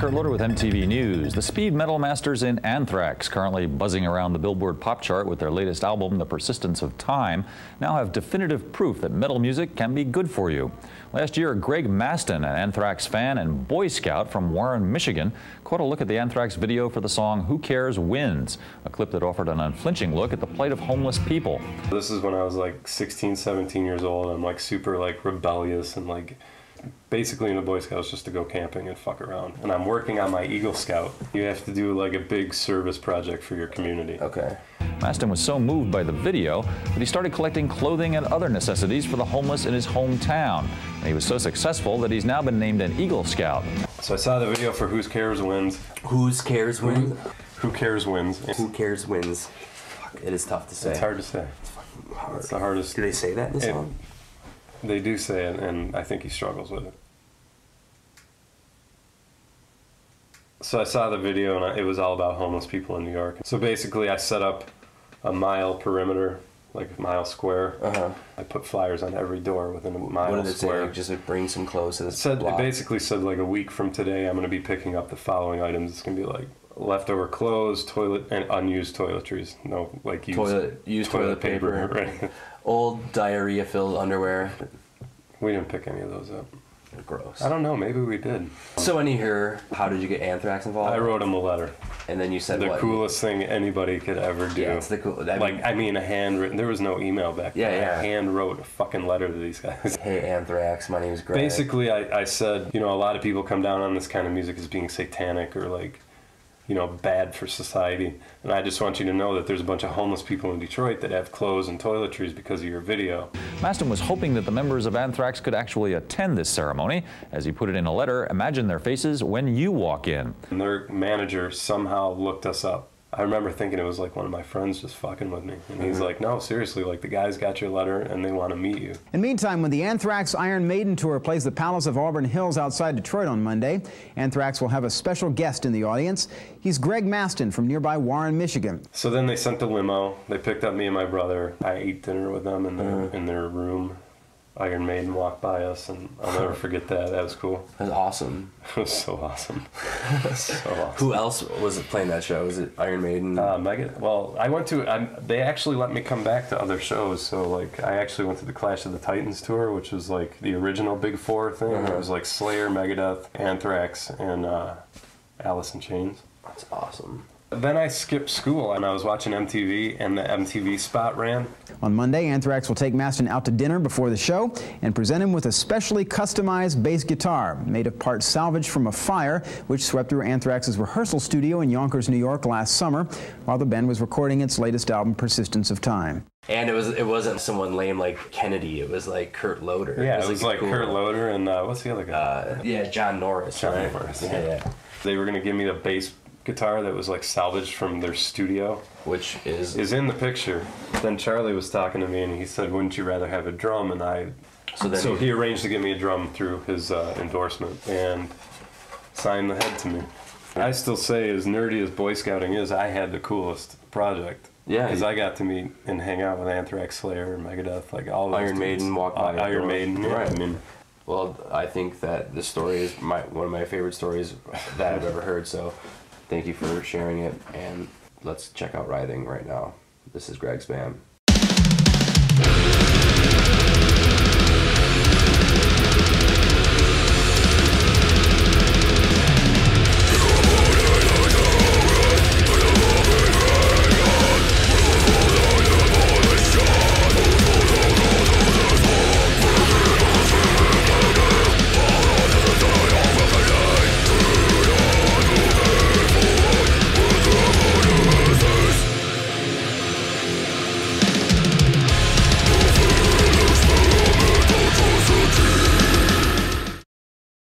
Kurt Loder with MTV News. The speed metal masters in Anthrax, currently buzzing around the Billboard pop chart with their latest album, The Persistence of Time, now have definitive proof that metal music can be good for you. Last year, Greg Mastin, an Anthrax fan and Boy Scout from Warren, Michigan, caught a look at the Anthrax video for the song Who Cares Wins, a clip that offered an unflinching look at the plight of homeless people. This is when I was like 16, 17 years old. I'm like super like rebellious and like basically in the Boy Scouts just to go camping and fuck around. And I'm working on my Eagle Scout. You have to do like a big service project for your community. Okay. Mastin was so moved by the video that he started collecting clothing and other necessities for the homeless in his hometown. And he was so successful that he's now been named an Eagle Scout. So I saw the video for Who Cares Wins. Who Cares Wins? Who Cares Wins. Who Cares Wins. Fuck, it is tough to say. It's hard to say. It's fucking hard. It's the hardest. Do they say that in the song? They do say it, and I think he struggles with it. So I saw the video, and it was all about homeless people in New York. So basically, I set up a mile perimeter, like a mile square. I put flyers on every door within a mile what did it square. say? Like, just like bring some clothes to this block? It basically said like a week from today, I'm going to be picking up the following items. It's going to be like leftover clothes, toilet, and unused toiletries. No, like used toilet paper. Right. Old diarrhea-filled underwear. We didn't pick any of those up. Gross. I don't know. Maybe we did. So when you hear, how did you get Anthrax involved? I wrote him a letter. And then you said the what? coolest thing anybody could ever do. Yeah, it's the cool. I mean, a handwritten. There was no email back then. Yeah. I hand wrote a fucking letter to these guys. Hey, Anthrax, my name's Greg. Basically, I said, you know, a lot of people come down on this kind of music as being satanic or like, you know, bad for society. And I just want you to know that there's a bunch of homeless people in Detroit that have clothes and toiletries because of your video. Mastin was hoping that the members of Anthrax could actually attend this ceremony. As he put it in a letter, imagine their faces when you walk in. And their manager somehow looked us up. I remember thinking it was like one of my friends just fucking with me. And he's like, no, seriously, like the guys got your letter and they want to meet you. In the meantime, when the Anthrax Iron Maiden tour plays the Palace of Auburn Hills outside Detroit on Monday, Anthrax will have a special guest in the audience. He's Greg Mastin from nearby Warren, Michigan. So then they sent the limo. They picked up me and my brother. I ate dinner with them in their room. Iron Maiden walked by us, and I'll never forget that. That was cool. That was awesome. It was so awesome. So awesome. Who else was playing that show? Was it Iron Maiden? Maiden. Well, I went to. They actually let me come back to other shows. So like, I actually went to the Clash of the Titans tour, which was like the original Big Four thing. It was like Slayer, Megadeth, Anthrax, and Alice in Chains. That's awesome. Then I skipped school and I was watching MTV, and the MTV spot ran. On Monday, Anthrax will take Mastin out to dinner before the show and present him with a specially customized bass guitar made of parts salvaged from a fire which swept through Anthrax's rehearsal studio in Yonkers, New York last summer while the band was recording its latest album, Persistence of Time. And it wasn't someone lame like Kennedy. It was like Kurt Loder. Yeah, it was like cool. Kurt Loder and what's the other guy? Yeah, John Norris. John right? Norris. Yeah. They were going to give me the bass guitar that was like salvaged from their studio, which is in the picture. Then Charlie was talking to me and he said, wouldn't you rather have a drum? And so he arranged to give me a drum through his endorsement and signed the head to me. I still say, as nerdy as Boy Scouting is, I had the coolest project. Yeah, because I got to meet and hang out with Anthrax, Slayer, Megadeth, like all those Iron Maiden, walk by Iron Maiden, right? I mean, well, I think that this story is one of my favorite stories that I've ever heard. So thank you for sharing it, and let's check out Writhing right now. This is Greg Mastin.